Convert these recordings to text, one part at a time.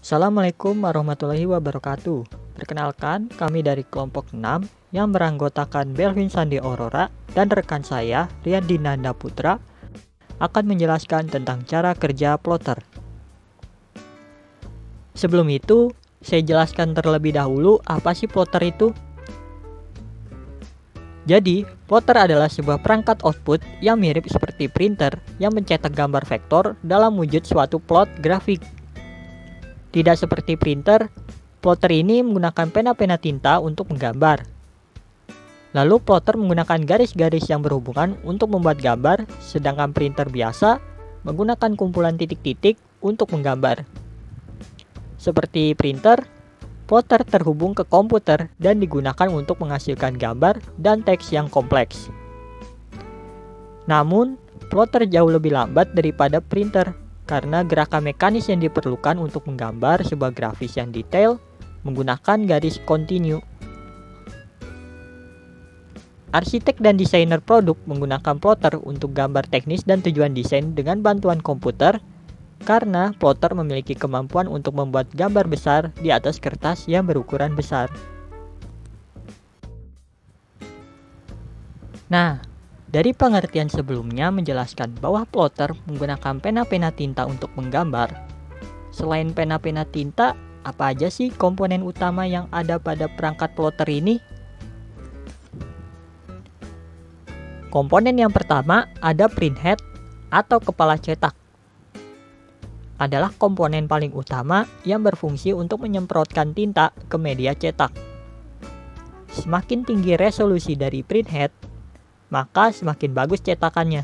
Assalamualaikum warahmatullahi wabarakatuh. Perkenalkan, kami dari kelompok 6 yang beranggotakan Belvin Sandi Aurora dan rekan saya, Rian Dinanda Putra, akan menjelaskan tentang cara kerja plotter. Sebelum itu, saya jelaskan terlebih dahulu apa sih plotter itu. Jadi, plotter adalah sebuah perangkat output yang mirip seperti printer yang mencetak gambar vektor dalam wujud suatu plot grafik. Tidak seperti printer, plotter ini menggunakan pena-pena tinta untuk menggambar. Lalu plotter menggunakan garis-garis yang berhubungan untuk membuat gambar, sedangkan printer biasa menggunakan kumpulan titik-titik untuk menggambar. Seperti printer, plotter terhubung ke komputer dan digunakan untuk menghasilkan gambar dan teks yang kompleks. Namun, plotter jauh lebih lambat daripada printer karena gerakan mekanis yang diperlukan untuk menggambar sebuah grafis yang detail menggunakan garis kontinu. Arsitek dan desainer produk menggunakan plotter untuk gambar teknis dan tujuan desain dengan bantuan komputer karena plotter memiliki kemampuan untuk membuat gambar besar di atas kertas yang berukuran besar. Nah, dari pengertian sebelumnya menjelaskan bahwa plotter menggunakan pena-pena tinta untuk menggambar. Selain pena-pena tinta, apa aja sih komponen utama yang ada pada perangkat plotter ini? Komponen yang pertama ada printhead atau kepala cetak. Adalah komponen paling utama yang berfungsi untuk menyemprotkan tinta ke media cetak. Semakin tinggi resolusi dari printhead, maka semakin bagus cetakannya.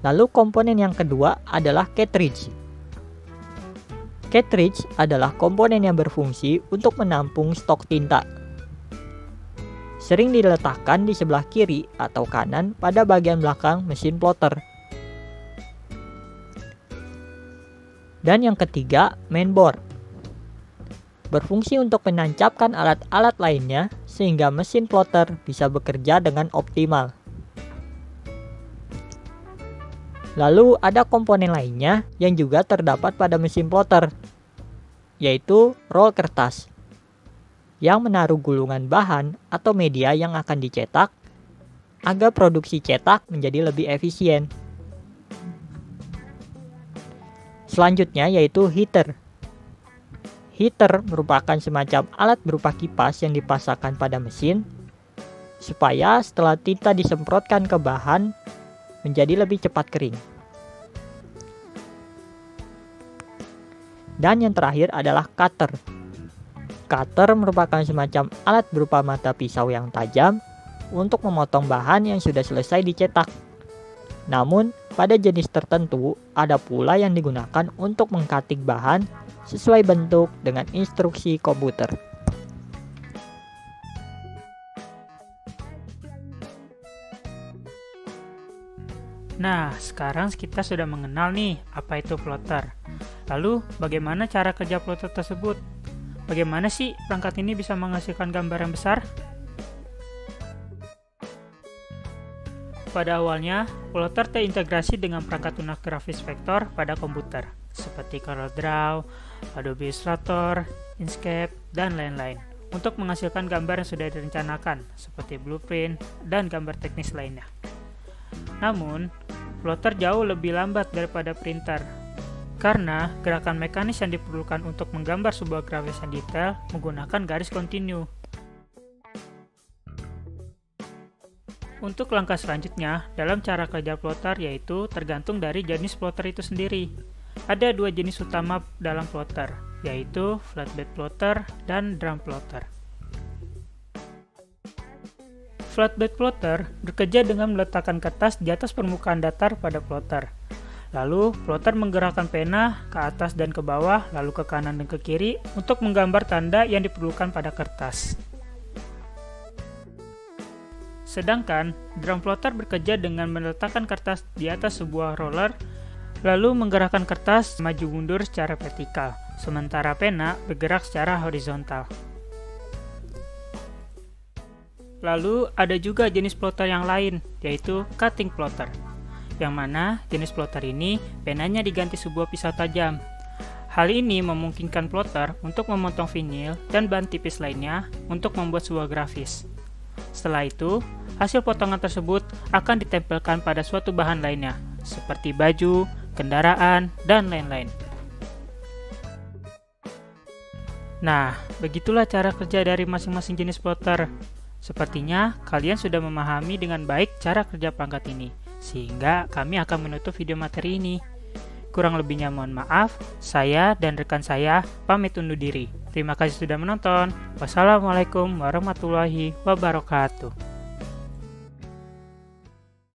Lalu komponen yang kedua adalah cartridge. Cartridge adalah komponen yang berfungsi untuk menampung stok tinta. Sering diletakkan di sebelah kiri atau kanan pada bagian belakang mesin plotter. Dan yang ketiga, mainboard. Berfungsi untuk menancapkan alat-alat lainnya sehingga mesin plotter bisa bekerja dengan optimal. Lalu ada komponen lainnya yang juga terdapat pada mesin plotter, yaitu roll kertas, yang menaruh gulungan bahan atau media yang akan dicetak agar produksi cetak menjadi lebih efisien. Selanjutnya yaitu heater. Heater merupakan semacam alat berupa kipas yang dipasangkan pada mesin supaya setelah tinta disemprotkan ke bahan menjadi lebih cepat kering. Dan yang terakhir adalah cutter. Cutter merupakan semacam alat berupa mata pisau yang tajam untuk memotong bahan yang sudah selesai dicetak. Namun, pada jenis tertentu ada pula yang digunakan untuk mengkatik bahan sesuai bentuk dengan instruksi komputer. Nah, sekarang kita sudah mengenal nih apa itu plotter. Lalu, bagaimana cara kerja plotter tersebut? Bagaimana sih perangkat ini bisa menghasilkan gambar yang besar? Pada awalnya, plotter terintegrasi dengan perangkat lunak grafis vektor pada komputer, seperti CorelDRAW, Adobe Illustrator, Inkscape, dan lain-lain, untuk menghasilkan gambar yang sudah direncanakan, seperti blueprint dan gambar teknis lainnya. Namun, plotter jauh lebih lambat daripada printer, karena gerakan mekanis yang diperlukan untuk menggambar sebuah grafis yang detail menggunakan garis kontinu. Untuk langkah selanjutnya, dalam cara kerja plotter yaitu tergantung dari jenis plotter itu sendiri. Ada dua jenis utama dalam plotter, yaitu flatbed plotter dan drum plotter. Flatbed plotter bekerja dengan meletakkan kertas di atas permukaan datar pada plotter. Lalu, plotter menggerakkan pena ke atas dan ke bawah, lalu ke kanan dan ke kiri untuk menggambar tanda yang diperlukan pada kertas. Sedangkan, drum plotter bekerja dengan meletakkan kertas di atas sebuah roller, lalu menggerakkan kertas maju mundur secara vertikal, sementara pena bergerak secara horizontal. Lalu, ada juga jenis plotter yang lain, yaitu cutting plotter. yang mana jenis plotter ini penanya diganti sebuah pisau tajam. Hal ini memungkinkan plotter untuk memotong vinil dan bahan tipis lainnya untuk membuat sebuah grafis. Setelah itu, hasil potongan tersebut akan ditempelkan pada suatu bahan lainnya, seperti baju, kendaraan, dan lain-lain. Nah, begitulah cara kerja dari masing-masing jenis plotter. Sepertinya kalian sudah memahami dengan baik cara kerja perangkat ini, sehingga kami akan menutup video materi ini. Kurang lebihnya mohon maaf, saya dan rekan saya pamit undur diri. Terima kasih sudah menonton. Wassalamualaikum warahmatullahi wabarakatuh.